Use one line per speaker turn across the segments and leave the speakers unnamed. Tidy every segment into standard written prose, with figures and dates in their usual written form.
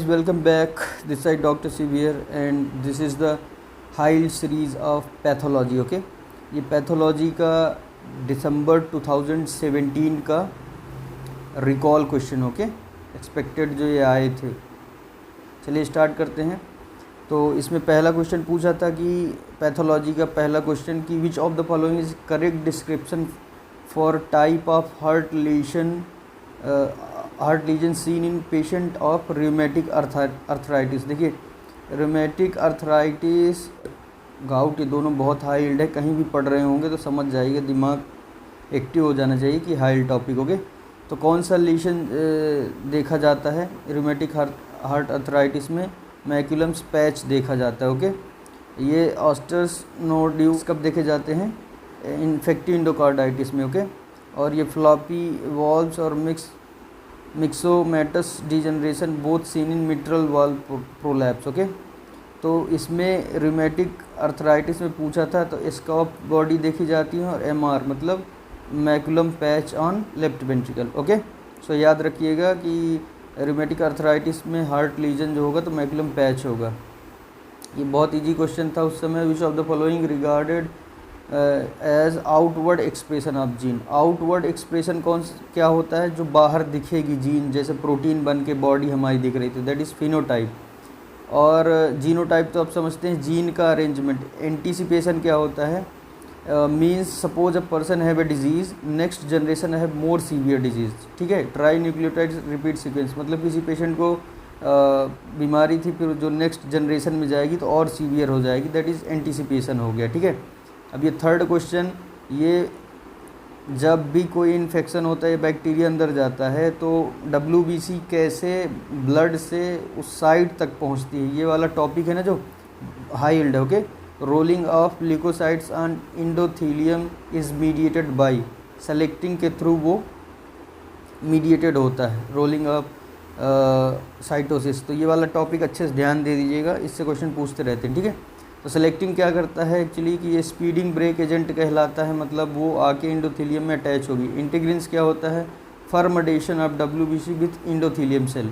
welcome back. This side Dr. Severe and this is the Heil series of pathology. Okay, ये pathology का दिसंबर 2017 का recall question okay expected जो ये आए थे। चलिए स्टार्ट करते हैं। तो इसमें पहला क्वेश्चन पूछा था कि पैथोलॉजी का पहला क्वेश्चन कि which of the following is correct description for type of heart lesion seen in patient of rheumatic arthritis. देखिए रियोमेटिक अर्थराइटिस गाउट ये दोनों बहुत हाई यील्ड है, कहीं भी पढ़ रहे होंगे तो समझ जाइए, दिमाग एक्टिव हो जाना चाहिए कि हाई यील्ड टॉपिक ओके। तो कौन सा लीशन देखा जाता है रियोमेटिक हार्ट अर्थराइटिस में? मैक्यूलम्स पैच देखा जाता है ओके। ये ऑस्टर्स नोड्यूल्स कब देखे जाते हैं? इन्फेक्टिव इंडोकार्डाइटिस में ओके। और ये फ्लॉपी वॉल्व्स और myxomatous degeneration both seen in mitral valve prolapse okay. तो इसमें रियोमेटिक अर्थराइटिस में पूछा था तो स्कॉप बॉडी देखी जाती है और एमआर मतलब MacCallum patch on left ventricle okay. So याद रखिएगा कि रियोमेटिक अर्थराइटिस में हार्ट लीजन जो होगा तो मैकुलम पैच होगा। ये बहुत इजी क्वेश्चन था उस समय। Which of the following regarded as outward expression of gene. Outward expression क्या होता है? जो बाहर दिखेगी जीन, जैसे प्रोटीन बन के बॉडी हमारी दिख रही थी, दैट इज़ फिनोटाइप। और जीनोटाइप तो आप समझते हैं जीन का अरेंजमेंट। एंटीसिपेशन क्या होता है? Means suppose a person have a disease, next generation have more severe disease, ठीक है। ट्राई न्यूक्लियोटाइड रिपीट सीक्वेंस मतलब किसी पेशेंट को बीमारी थी, फिर जो नेक्स्ट जनरेशन में जाएगी तो और सीवियर हो जाएगी, दैट इज़ एंटीसिपेशन हो गया, ठीक है। अब ये थर्ड क्वेश्चन, ये जब भी कोई इन्फेक्शन होता है, बैक्टीरिया अंदर जाता है तो WBC कैसे ब्लड से उस साइड तक पहुंचती है, ये वाला टॉपिक है ना जो हाई यील्ड है okay. Rolling of leukocytes on endothelium is mediated by selectins के थ्रू वो मीडिएटेड होता है, रोलिंग ऑफ साइटोसिस। तो ये वाला टॉपिक अच्छे से ध्यान दे दीजिएगा, इससे क्वेश्चन पूछते रहते हैं, ठीक है। तो सेलेक्टिंग क्या करता है एक्चुअली कि ये स्पीडिंग ब्रेक एजेंट कहलाता है, मतलब वो आके इंडोथीलियम में अटैच होगी। इंटीग्रिन्स क्या होता है? Fermentation of WBC with endothelium cell.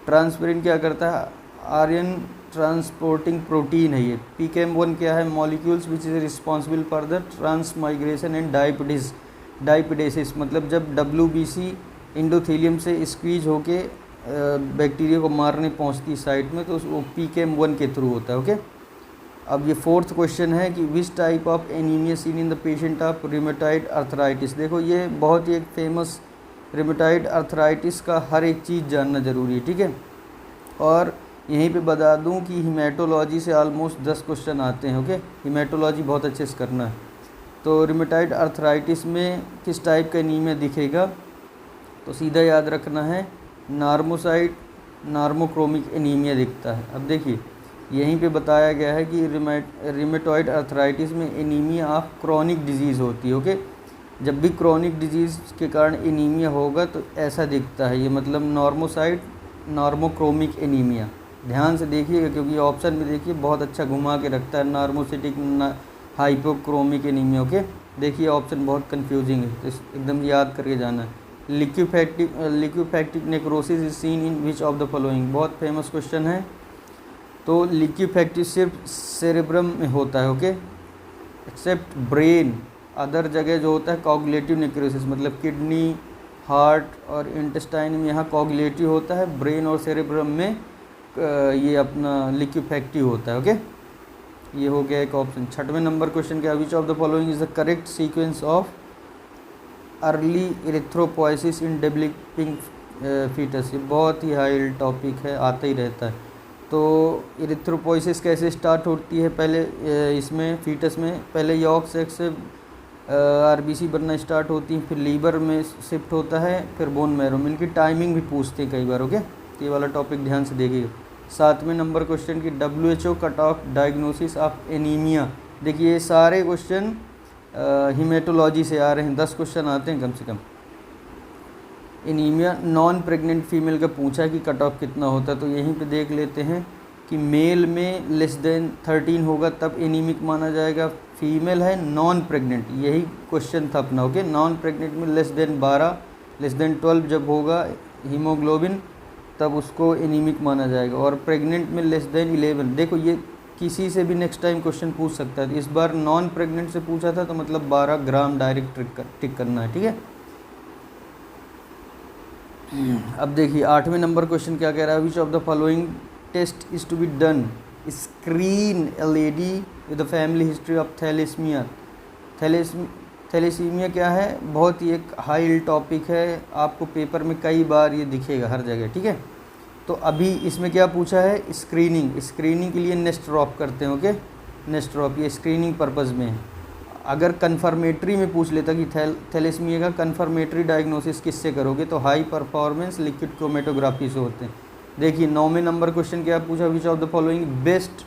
Transferrin क्या करता है? आयरन ट्रांसपोर्टिंग प्रोटीन है ये। PKM1 क्या है? Molecules which is responsible for the transmigration and diapedesis मतलब जब WBC इंडोथीलियम से स्क्वीज होके बैक्टीरिया को मारने पहुंचती साइट में तो वो PKM1 के थ्रू होता है ओके। अब ये फोर्थ क्वेश्चन है कि which type of anaemia seen in the patient of rheumatoid arthritis. देखो ये बहुत ही एक फेमस रियोमेटॉइड अर्थराइटिस का हर एक चीज़ जानना ज़रूरी है, ठीक है। और यहीं पे बता दूं कि हीमेटोलॉजी से ऑलमोस्ट 10 क्वेश्चन आते हैं ओके। हीमेटोलॉजी बहुत अच्छे से करना है। तो रियोमेटॉइड अर्थराइटिस में किस टाइप का एनीमिया दिखेगा? तो सीधा याद रखना है, नॉर्मोसाइट नॉर्मोक्रोमिक एनीमिया दिखता है। अब देखिए यहीं पे बताया गया है कि रियोमेटॉइड अर्थराइटिस में एनीमिया ऑफ क्रॉनिक डिजीज़ होती है ओके। जब भी क्रॉनिक डिजीज़ के कारण एनीमिया होगा तो ऐसा दिखता है, ये मतलब नॉर्मोसाइट नॉर्मोक्रोमिक एनीमिया। ध्यान से देखिएगा क्योंकि ऑप्शन में देखिए बहुत अच्छा घुमा के रखता है, नॉर्मोसिटिक हाइपोक्रोमिक एनीमिया ओके। देखिए ऑप्शन बहुत कंफ्यूजिंग है तो एकदम याद करके जाना है। Liquefactive necrosis is seen in which of the following. बहुत फेमस क्वेश्चन है। तो लिक्विफैक्टिव सिर्फ सेरेब्रम में होता है ओके, एक्सेप्ट ब्रेन। अदर जगह जो होता है कॉगुलेटिव नेक्रोसिस मतलब किडनी, हार्ट और इंटेस्टाइन में यहाँ कॉगुलेटिव होता है, ब्रेन और सेरेब्रम में ये अपना लिक्विफैक्टिव होता है ओके। ये हो गया एक ऑप्शन। छठवें नंबर क्वेश्चन क्या? Which of the following is the correct sequence of early erythropoiesis in developing foetus. ये बहुत ही हाई टॉपिक है, आता ही रहता है। तो इरिथ्रोपोइसिस कैसे स्टार्ट होती है? पहले इसमें फीटस में पहले यॉर्क सेक्स से RBC बनना स्टार्ट होती है, फिर लीवर में शिफ्ट होता है, फिर बोन मैरो में। इनकी टाइमिंग भी पूछते हैं कई बार ओके। तो ये वाला टॉपिक ध्यान से देखिएगा। सातवें नंबर क्वेश्चन की WHO cut off diagnosis of anaemia. देखिए ये सारे क्वेश्चन हीमेटोलॉजी से आ रहे हैं, 10 क्वेश्चन आते हैं कम से कम। एनीमिया नॉन प्रेग्नेंट फीमेल का पूछा है कि कट ऑफ कितना होता है, तो यहीं पे देख लेते हैं कि मेल में लेस देन 13 होगा तब एनीमिक माना जाएगा। फीमेल है नॉन प्रेग्नेंट, यही क्वेश्चन था अपना ओके। नॉन प्रेग्नेंट में लेस देन 12 लेस देन 12 जब होगा हीमोग्लोबिन तब उसको एनीमिक माना जाएगा। और प्रेग्नेंट में लेस देन 11, देखो ये किसी से भी नेक्स्ट टाइम क्वेश्चन पूछ सकता है। इस बार नॉन प्रेग्नेंट से पूछा था, तो मतलब 12 ग्राम डायरेक्ट टिक करना है, ठीक है। अब देखिए 8वें नंबर क्वेश्चन क्या कह रहा है, which of the following test is to be done, screen a lady with the family history of thalassaemia. Thalassaemia क्या है, बहुत ही एक हाई टॉपिक है, आपको पेपर में कई बार ये दिखेगा हर जगह, ठीक है। तो अभी इसमें क्या पूछा है, स्क्रीनिंग के लिए नेस्ट ड्रॉप करते हैं, ओके। नेस्ट ड्रॉप ये स्क्रीनिंग पर्पज़ में है। अगर कन्फर्मेटरी में पूछ लेता कि थैलेसीमिया का कन्फर्मेटरी डायग्नोसिस किससे करोगे, तो हाई परफॉर्मेंस लिक्विड क्रोमेटोग्राफी से होते हैं। देखिए 9वें नंबर क्वेश्चन क्या पूछा, which of the following best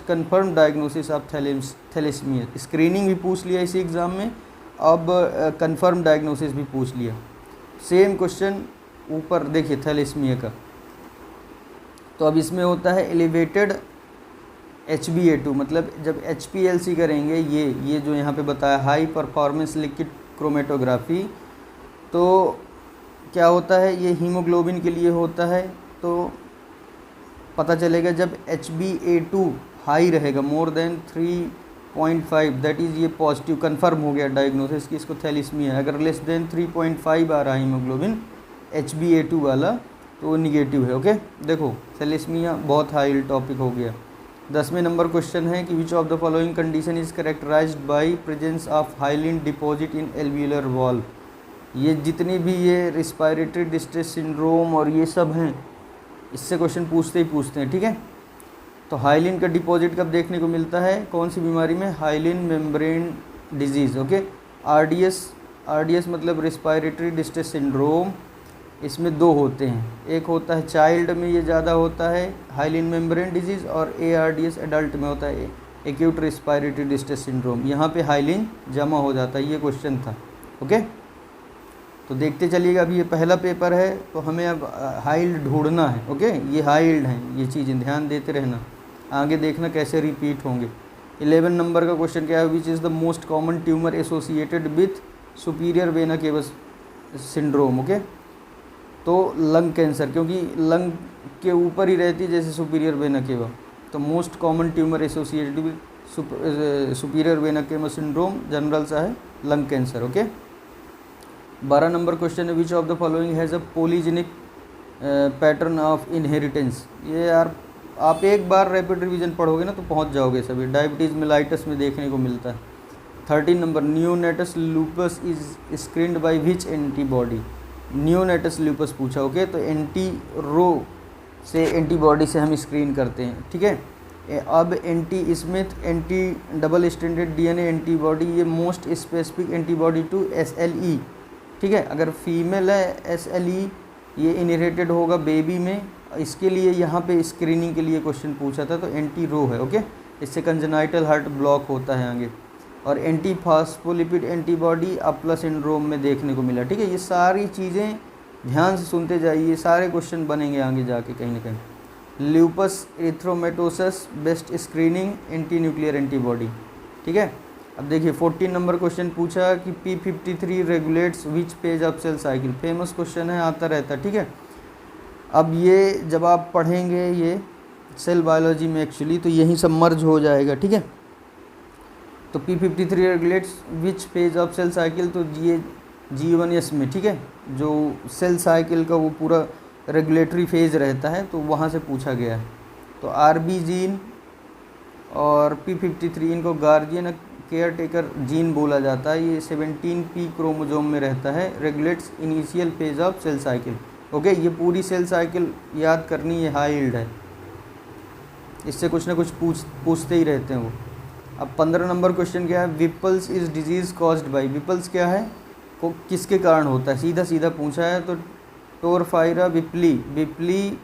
confirm diagnosis of thalassaemia. Screening भी पूछ लिया इसी एग्ज़ाम में, अब कन्फर्म डायग्नोसिस भी पूछ लिया। सेम क्वेश्चन ऊपर देखिए थैलेसीमिया का, तो अब इसमें होता है एलिवेटेड HbA2, मतलब जब HPLC करेंगे, ये जो यहाँ पे बताया हाई परफॉर्मेंस लिक्विड क्रोमेटोग्राफी, तो क्या होता है, ये हीमोग्लोबिन के लिए होता है। तो पता चलेगा जब HbA2 हाई रहेगा मोर देन 3.5, दैट इज़ ये पॉजिटिव, कंफर्म हो गया डायग्नोसिस कि इसको थैलेसीमिया है। अगर लेस देन 3.5 आ रहा है हीमोग्लोबिन HbA2 वाला, तो वो निगेटिव है, ओके। देखो थैलेसीमिया बहुत हाई टॉपिक हो गया। 10वें नंबर क्वेश्चन है कि which of the following condition is characterised by presence of hyaline deposit in alveolar wall. ये जितनी भी ये रिस्पायरेटरी डिस्ट्रेस सिंड्रोम और ये सब हैं, इससे क्वेश्चन पूछते हैं, ठीक है। तो हाइलिन का डिपॉजिट कब देखने को मिलता है, कौन सी बीमारी में, hyaline membrane disease, okay. RDS मतलब रिस्पायरेटरी डिस्ट्रेस सिंड्रोम, इसमें 2 होते हैं, एक होता है चाइल्ड में ये ज़्यादा होता है हाइलिन मेम्ब्रेन डिजीज़, और ARDS एडल्ट में होता है एक्यूट रिस्पायरेटरी डिस्ट्रेस सिंड्रोम। यहाँ पे हाइलिन जमा हो जाता है, ये क्वेश्चन था, ओके। तो देखते चलिएगा, अभी ये पहला पेपर है, तो हमें अब हाइल्ड ढूंढना है, ओके। ये हाइल्ड हैं, ये चीज़ें ध्यान देते रहना, आगे देखना कैसे रिपीट होंगे। 11 नंबर का क्वेश्चन क्या है, which is the most common tumour associated with superior vena cava syndrome, okay. तो लंग कैंसर, क्योंकि लंग के ऊपर ही रहती है जैसे सुपीरियर वेना केवा, तो most common tumour associated with superior vena cava syndrome general सा है lung cancer, okay. 12 number question है, which of the following has a polygenic pattern of inheritance. ये यार आप एक बार रैपिड रिवीजन पढ़ोगे ना तो पहुंच जाओगे सभी। डायबिटीज़ मेलाइटस में देखने को मिलता है। 13 number, neonatal lupus is screened by which antibody. Neonatal lupus पूछा, ओके। तो एंटी रो से एंटीबॉडी से हम स्क्रीन करते हैं, ठीक है। अब anti Smith anti double stranded DNA antibody, ये most specific antibody to SLE, ठीक है। अगर फीमेल है SLE, ये इनहेरिटेड होगा बेबी में, इसके लिए यहाँ पे स्क्रीनिंग के लिए क्वेश्चन पूछा था, तो एंटी रो है, ओके। इससे कंजेनाइटल हार्ट ब्लॉक होता है आगे। और एंटी फास्फोलिपिड एंटीबॉडी अपला सिंड्रोम में देखने को मिला, ठीक है। ये सारी चीज़ें ध्यान से सुनते जाइए, सारे क्वेश्चन बनेंगे आगे जाके कहीं ना कहीं। Lupus erythematosus best screening anti nuclear antibody, ठीक है। अब देखिए 14 नंबर क्वेश्चन पूछा कि P53 regulates which phase of cell cycle. Famous question है, आता रहता है, ठीक है। अब ये जब आप पढ़ेंगे ये सेल बायोलॉजी में एक्चुअली, तो यहीं सब मर्ज हो जाएगा, ठीक है। तो P53 regulates which phase of cell cycle, तो ये G1S में, ठीक है, जो सेल साइकिल का वो पूरा रेगुलेटरी फेज रहता है, तो वहाँ से पूछा गया है। तो RB जीन और P53 इनको गार्जियन केयर टेकर जीन बोला जाता है। ये 17p क्रोमोजोम में रहता है, regulates initial phase of cell cycle, okay. ये पूरी सेल साइकिल याद करनी है, हाइल्ड है, इससे कुछ ना कुछ पूछते ही रहते हैं वो। अब 15 नंबर क्वेश्चन क्या है, विपल्स इज डिजीज़ कॉज्ड बाय। विपल्स क्या है, को किसके कारण होता है, सीधा सीधा पूछा है। तो टोरफायरा विपली,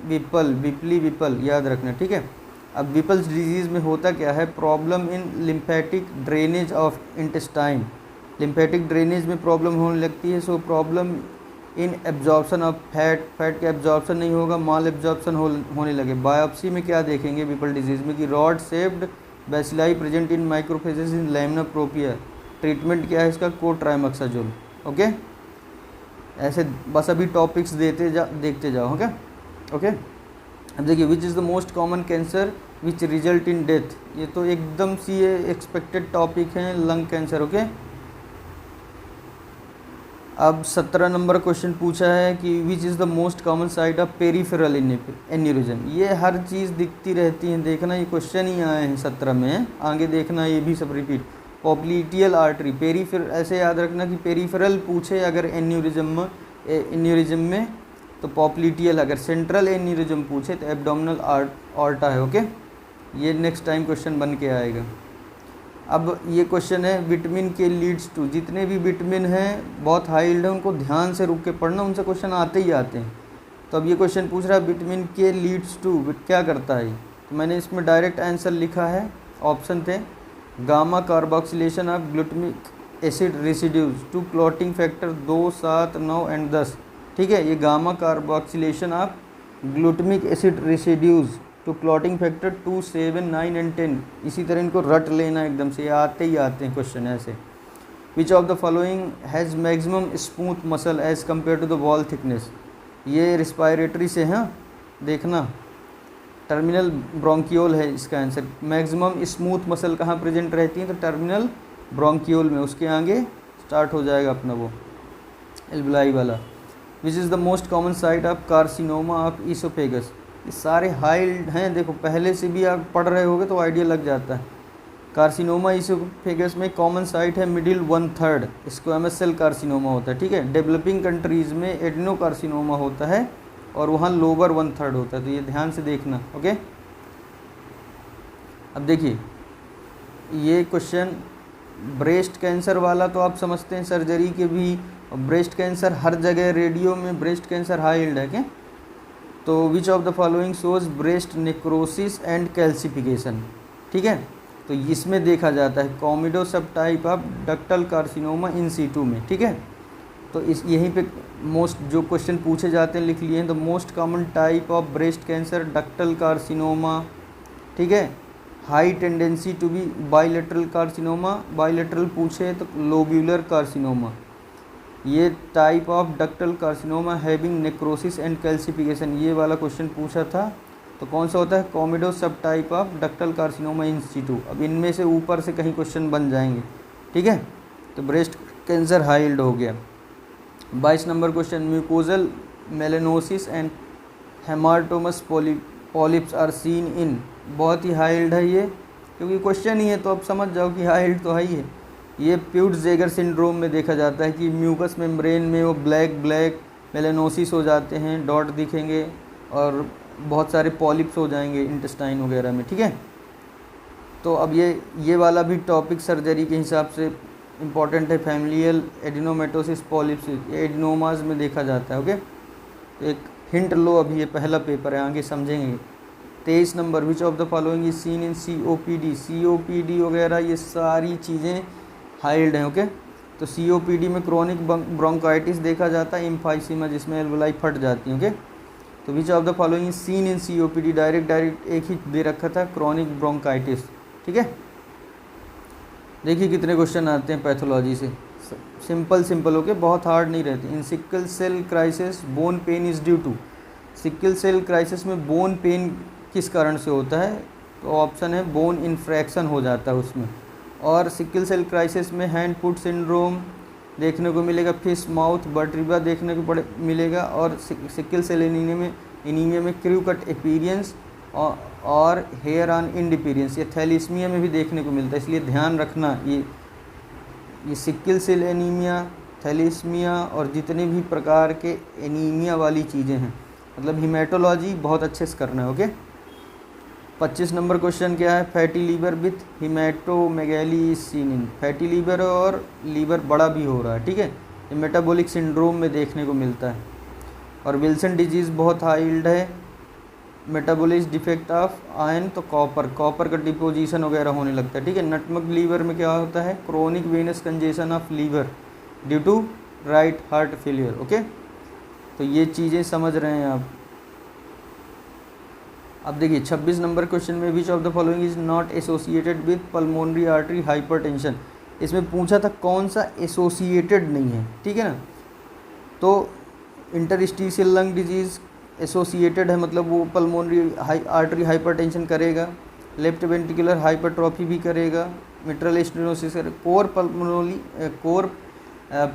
विपल याद रखना, ठीक है। अब विपल्स डिजीज़ में होता क्या है, problem in lymphatic drainage of intestine. Lymphatic drainage में प्रॉब्लम होने लगती है। So problem in absorption of fat का एब्जॉर्प्शन नहीं होगा, माल एब्जॉर्प्शन होने लगे। बायोप्सी में क्या देखेंगे विपल डिजीज़ में कि rod shaped bacilli present in macrophages in lamina propria. Treatment क्या है इसका, कोट्राइमोक्साजोल, ओके। ऐसे बस अभी टॉपिक्स देखते जाओ, ओके ओके। अब देखिए, which is the most common cancer which result in death, ये तो एकदम सी ये एक्सपेक्टेड टॉपिक है, लंग कैंसर, ओके। अब 17 नंबर क्वेश्चन पूछा है कि which is the most common site of peripheral aneurysm. ये हर चीज़ दिखती रहती है, देखना ये क्वेश्चन ही आए हैं 17 में, आगे देखना ये भी सब रिपीट। पॉप्लिटियल आर्टरी, पेरीफेरल, ऐसे याद रखना कि पेरीफेरल पूछे अगर एन्यूरिज्म में तो पॉप्लिटियल, अगर सेंट्रल एन्यूरिज्म पूछे तो एब्डोमिनल आर्टा है, ओके। ये नेक्स्ट टाइम क्वेश्चन बन के आएगा। अब ये क्वेश्चन है विटामिन के लीड्स टू, जितने भी विटामिन हैं बहुत हाई यील्ड है उनको ध्यान से रुक के पढ़ना, उनसे क्वेश्चन आते ही आते हैं। तो अब ये क्वेश्चन पूछ रहा है विटामिन के लीड्स टू, क्या करता है, तो मैंने इसमें डायरेक्ट आंसर लिखा है, ऑप्शन थे gamma carboxylation of glutamic acid residues to clotting factor 2, 7, 9 and 10, ठीक है। ये gamma carboxylation of glutamic acid residues to clotting factor 2, 7, 9 and 10, इसी तरह इनको रट लेना एकदम से, ये आते ही आते हैं क्वेश्चन ऐसे। Which of the following has maximum smooth muscle as compare to the wall thickness, ये रिस्पायरेटरी से हैं, देखना टर्मिनल ब्रोंकियोल है इसका आंसर। मैक्सिमम स्मूथ मसल कहाँ प्रेजेंट रहती है, तो टर्मिनल ब्रोंकियोल में, उसके आगे स्टार्ट हो जाएगा अपना वो एल्विलाई वाला। Which is the most common site of carcinoma of oesophagus, ये सारे हाइल्ड हैं, देखो पहले से भी आप पढ़ रहे होगे तो आइडिया लग जाता है। कार्सिनोमा ईसोफेगस में कॉमन साइट है मिडिल 1/3, स्क्वैमस सेल कार्सिनोमा होता है, ठीक है। डेवलपिंग कंट्रीज़ में एडिनो कार्सिनोमा होता है और वहाँ लोअर 1/3 होता है, तो ये ध्यान से देखना, ओके। अब देखिए ये क्वेश्चन ब्रेस्ट कैंसर वाला तो आप समझते हैं सर्जरी के भी, ब्रेस्ट कैंसर हर जगह, रेडियो में ब्रेस्ट कैंसर हाई यील्ड है क्या। तो which of the following shows breast necrosis and calcification, ठीक है। तो इसमें देखा जाता है comedo subtype of ductal carcinoma in situ में, ठीक है। तो इस यहीं पे मोस्ट जो क्वेश्चन पूछे जाते हैं लिख लिए हैं, the most common type of breast cancer ductal carcinoma, ठीक है। High tendency to be bilateral carcinoma, bilateral पूछे तो लोब्यूलर कार्सिनोमा। ये type of ductal carcinoma having necrosis and calcification, ये वाला क्वेश्चन पूछा था, तो कौन सा होता है, comedo subtype of ductal carcinoma in situ. अब इनमें से ऊपर से कहीं क्वेश्चन बन जाएंगे, ठीक है। तो ब्रेस्ट कैंसर हाई यील्ड हो गया। 22 number question, mucosal melanosis and hamartomatous polyps are seen in, बहुत ही हाई यील्ड है ये, क्योंकि क्वेश्चन ही है तो अब समझ जाओ कि हाई यील्ड तो है ही है। ये प्यूट्स-जेगर सिंड्रोम में देखा जाता है कि म्यूकस मेम्ब्रेन में वो ब्लैक मेलेनोसिस हो जाते हैं, डॉट दिखेंगे और बहुत सारे पॉलिप्स हो जाएंगे इंटेस्टाइन वगैरह में, ठीक है। तो अब ये वाला भी टॉपिक सर्जरी के हिसाब से इम्पॉर्टेंट है, फैमिलियल एडिनोमेटोसिस पॉलिप्स, ये एडिनोमाज में देखा जाता है, ओके। तो एक हिंट लो, अभी ये पहला पेपर है, आगे समझेंगे। 23 number, which of the following is seen in COPD, COPD वगैरह ये सारी चीज़ें हाई यील्ड हैं, ओके। तो COPD में क्रोनिक ब्रोंकाइटिस देखा जाता है, एम्फाइसीमा जिसमें एल्वुलाई फट जाती है, ओके। तो which of the following is seen in COPD, direct एक ही दे रखा था, क्रोनिक ब्रोंकाइटिस, ठीक है। देखिए कितने क्वेश्चन आते हैं पैथोलॉजी से, सिंपल ओके, बहुत हार्ड नहीं रहते। In sickle cell crisis bone pain is due to, sickle cell crisis में बोन पेन किस कारण से होता है, तो ऑप्शन है बोन इन्फ्रैक्शन हो जाता है उसमें। और सिकल सेल क्राइसिस में हैंड फुट सिंड्रोम देखने को मिलेगा, फिश माउथ बर्ट्रीबा देखने को मिलेगा, और सिकल सेल एनीमिया में क्रू कट अपीयरेंस और हेयर ऑन इंडिपीरियंस, ये थैलीसीमिया में भी देखने को मिलता है, इसलिए ध्यान रखना ये सिकल सेल एनीमिया, थैलीसीमिया और जितने भी प्रकार के एनीमिया वाली चीज़ें हैं, मतलब हीमेटोलॉजी बहुत अच्छे से करना है, ओके। 25 नंबर क्वेश्चन क्या है, fatty liver with hepatomegaly is seen in, fatty liver और लीवर बड़ा भी हो रहा है, ठीक है, ये मेटाबॉलिक सिंड्रोम में देखने को मिलता है। और विल्सन डिजीज़ बहुत हाई यील्ड है, मेटाबॉलिक डिफेक्ट ऑफ आयरन, तो कॉपर का डिपोजिशन वगैरह होने लगता है, ठीक है। नटमक लीवर में क्या होता है, chronic venous congestion of liver due to right heart failure, okay. तो ये चीज़ें समझ रहे हैं आप। अब देखिए 26 नंबर क्वेश्चन में, विच of the following is not associated with pulmonary artery hypertension, इसमें पूछा था कौन सा एसोसिएटेड नहीं है, ठीक है ना। तो इंटरस्टिशियल लंग डिजीज़ एसोसिएटेड है, मतलब वो पल्मोनरी आर्टरी हाइपरटेंशन करेगा, लेफ्ट वेंट्रिकुलर हाइपरट्रॉफी भी करेगा, मिट्रल स्टेनोसिस करेगा, कोर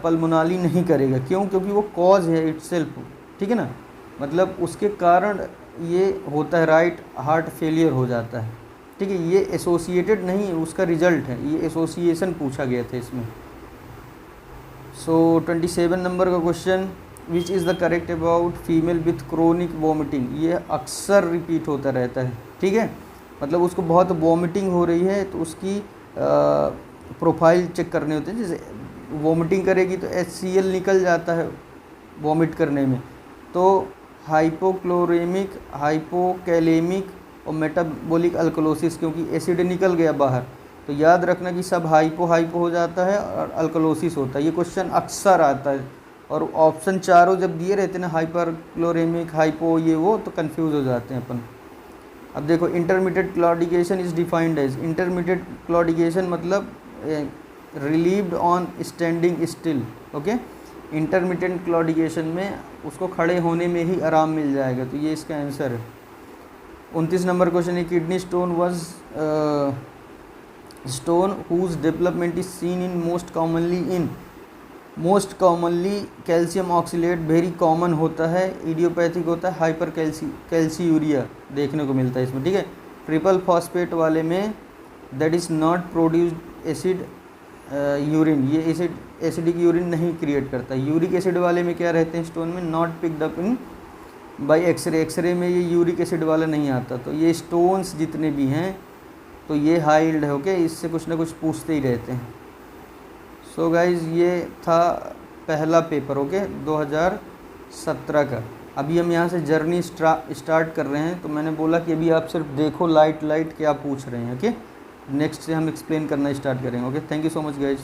पल्मोनाली नहीं करेगा। क्यों? क्योंकि वो कॉज है इटसेल्फ, ठीक है ना, मतलब उसके कारण ये होता है, राइट हार्ट फेलियर हो जाता है, ठीक है। ये एसोसिएटेड नहीं, उसका रिजल्ट है, ये एसोसिएशन पूछा गया था इसमें। सो 27 नंबर का question, which is the correct about female with chronic vomiting. ये अक्सर रिपीट होता रहता है, ठीक है, मतलब उसको बहुत वॉमिटिंग हो रही है तो उसकी प्रोफाइल चेक करने होते हैं। जैसे वॉमिटिंग करेगी तो HCl निकल जाता है वॉमिट करने में, तो हाइपोक्लोरेमिक, हाइपोकैलेमिक और मेटाबॉलिक अल्कलोसिस, क्योंकि एसिड निकल गया बाहर, तो याद रखना कि सब हाइपो हो जाता है और अल्कलोसिस होता है। ये क्वेश्चन अक्सर आता है, और ऑप्शन चारों जब दिए रहते हैं ना, हाइपर क्लोरेमिक, हाइपो, ये वो, तो कंफ्यूज हो जाते हैं अपन। अब देखो, intermediate claudication is defined as, intermediate claudication मतलब relieved on standing still, okay. Intermediate claudication में उसको खड़े होने में ही आराम मिल जाएगा, तो ये इसका आंसर है। 29 नंबर क्वेश्चन है, kidney stone was stone whose development is seen in most commonly calcium oxalate, very common होता है, इडियोपैथिक होता है, हाइपर कैल्सीयूरिया देखने को मिलता है इसमें, ठीक है। ट्रिपल फॉस्फेट वाले में that is not produced acid urine, ये एसिडिक यूरिन नहीं क्रिएट करता। यूरिक एसिड वाले में क्या रहते हैं स्टोन में, not picked up in by X-ray में ये यूरिक एसिड वाला नहीं आता। तो ये स्टोन्स जितने भी हैं तो ये हाई यील्ड है, ओके, इससे कुछ ना कुछ पूछते ही रहते हैं। सो गाइज, ये था पहला पेपर, ओके, 2017 का। अभी हम यहाँ से जर्नी स्टार्ट कर रहे हैं, तो मैंने बोला कि अभी आप सिर्फ देखो लाइट क्या पूछ रहे हैं, ओके। नेक्स्ट से हम एक्सप्लेन करना स्टार्ट करेंगे, okay. Thank you so much guys.